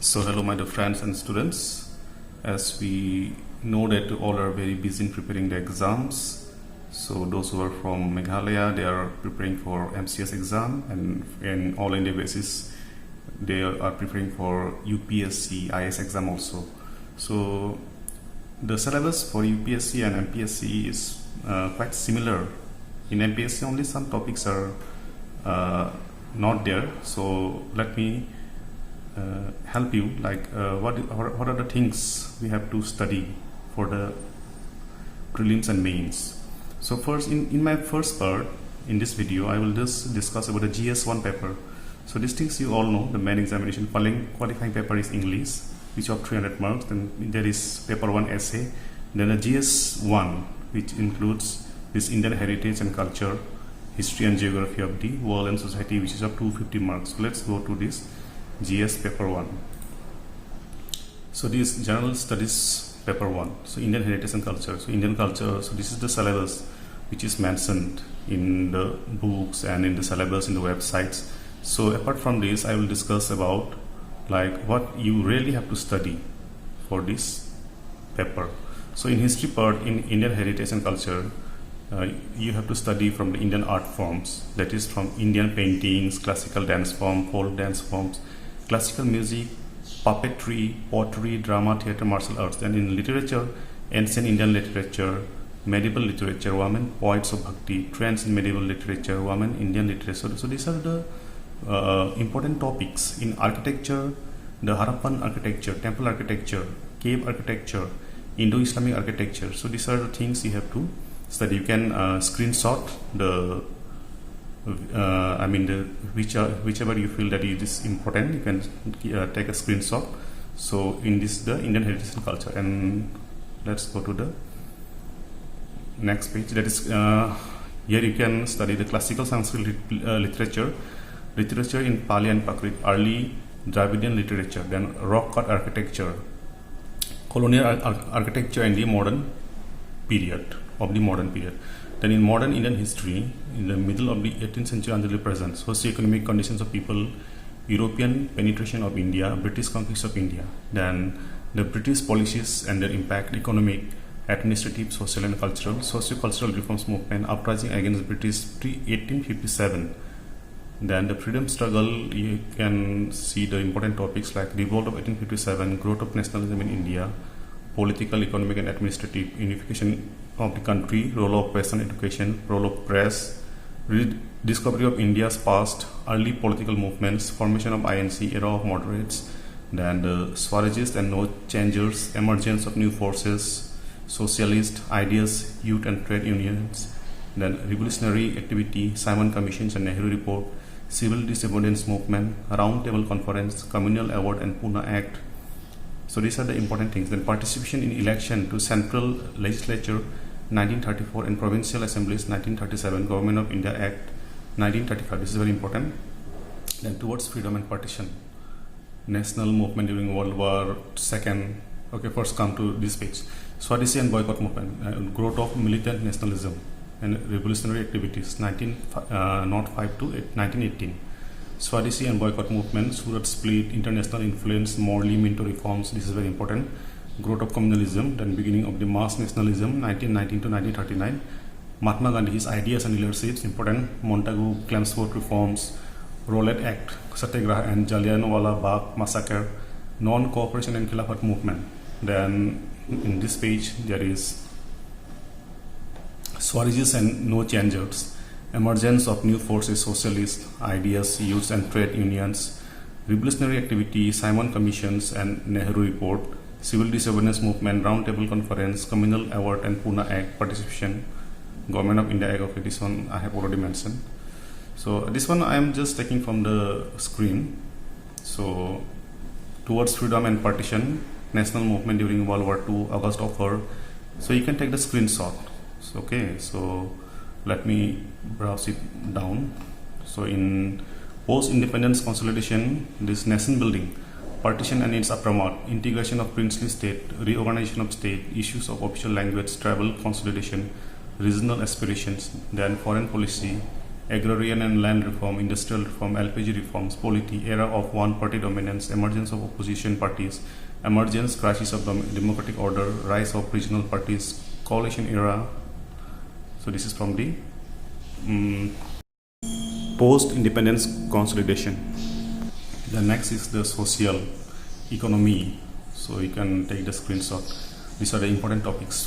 So hello my dear friends and students. As we know that all are very busy in preparing the exams. So those who are from Meghalaya, they are preparing for MCS exam, and in all India basis they are preparing for UPSC IS exam also. So the syllabus for UPSC and Mpsc is quite similar. In Mpsc only some topics are not there. So let me help you, like what are the things we have to study for the prelims and mains. So first, in my first part in this video, I will just discuss about the Gs1 paper. So these things you all know. The main examination qualifying paper is English, which of 300 marks. Then there is paper 1 essay. Then the Gs1, which includes this Indian heritage and culture, history and geography of the world and society, which is of 250 marks. So let's go to this GS paper 1. So this general studies paper 1. So Indian heritage and culture. So Indian culture. So this is the syllabus which is mentioned in the books and in the syllabus in the websites. So apart from this, I will discuss about like what you really have to study for this paper. So in history part, in Indian heritage and culture, you have to study from the Indian art forms, that is from Indian paintings, classical dance form, folk dance forms, classical music, puppetry, pottery, drama, theatre, martial arts. And in literature, ancient Indian literature, medieval literature, women poets of bhakti, trends in medieval literature, women Indian literature. So these are the important topics. In architecture, the Harappan architecture, temple architecture, cave architecture, Indo-Islamic architecture. So these are the things you have to study. You can screenshot the whichever you feel that it is important, you can take a screenshot. So in this, the Indian heritage and culture. And let's go to the next page. That is here you can study the classical Sanskrit literature in Pali and Prakrit, early Dravidian literature, then rock cut architecture, colonial architecture in the modern period. Then in modern Indian history, in the middle of the 18th century until the present, socio-economic conditions of people, European penetration of India, British conquest of India, then the British policies and their impact, economic, administrative, social and cultural, socio-cultural reforms movement, uprising against British pre-1857. Then the freedom struggle, you can see the important topics like revolt of 1857, growth of nationalism in India, political, economic and administrative unification of the country, role of Western education, role of press, rediscovery of India's past, early political movements, formation of INC, era of moderates, then the Swarajists and no changers, emergence of new forces, socialist ideas, youth and trade unions, then revolutionary activity, Simon Commissions and Nehru Report, civil disobedience movement, round table conference, communal award and Pune Act. So these are the important things. Then participation in election to central legislature 1934 and provincial assemblies 1937, Government of India Act 1935. This is very important. Then towards freedom and partition, national movement during World War II. Okay, first come to this page. Swadeshi and boycott movement, growth of militant nationalism and revolutionary activities 1905 to 1918. Swadeshi and boycott movement, Surat split, international influence, Morley Minto reforms. This is very important. Growth of communalism, then beginning of the mass nationalism 1919 to 1939. Mahatma Gandhi, his ideas and leaderships, important. Montagu, Chelmsford reforms, Rowlatt Act, Satyagraha and Jallianwala Bagh massacre, non-cooperation and Khilafat movement. Then in this page there is Swarajists and no changers, emergence of new forces, socialist ideas, youths and trade unions, revolutionary activity, Simon Commissions and Nehru Report, civil disobedience movement, round table conference, communal award and Pune Act, participation, Government of India Act. Okay, this one I have already mentioned. So this one I am just taking from the screen. So towards freedom and partition, national movement during World War II, August offer. So you can take the screenshot. So, okay, so let me browse it down. So in post-independence consolidation, this nation building, partition and its aftermath, integration of princely state, reorganization of state, issues of official language, tribal consolidation, regional aspirations, then foreign policy, agrarian and land reform, industrial reform, LPG reforms, polity, era of one-party dominance, emergence of opposition parties, emergence, crisis of democratic order, rise of regional parties, coalition era. So this is from the post-independence consolidation. The next is the social economy. So you can take the screenshot. These are the important topics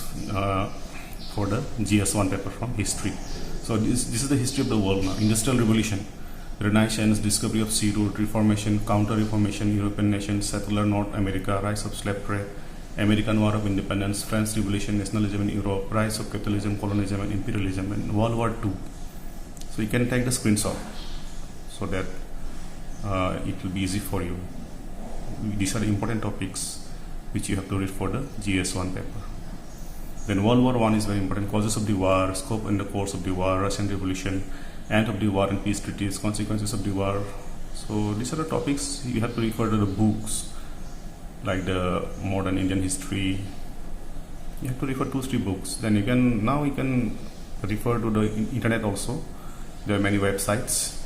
for the GS1 paper from history. So this is the history of the world now. Industrial revolution, Renaissance, discovery of sea route, reformation, counter-reformation, European nations, settler North America, rise of slave trade, American War of Independence, French Revolution, nationalism in Europe, rise of capitalism, colonialism and imperialism, and World War II. So you can take the screenshot so that it will be easy for you. These are the important topics which you have to read for the GS1 paper. Then World War I is very important. Causes of the war, scope and the course of the war, Russian Revolution, end of the war and peace treaties, consequences of the war. So these are the topics you have to refer to the books like the modern Indian history. You have to refer 2-3 books. Then you can refer to the internet also. There are many websites.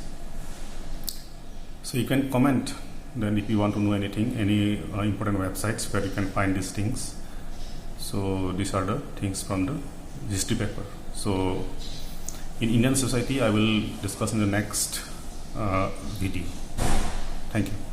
So you can comment then if you want to know anything, any important websites where you can find these things. So these are the things from the history paper. So in Indian society, I will discuss in the next video. Thank you.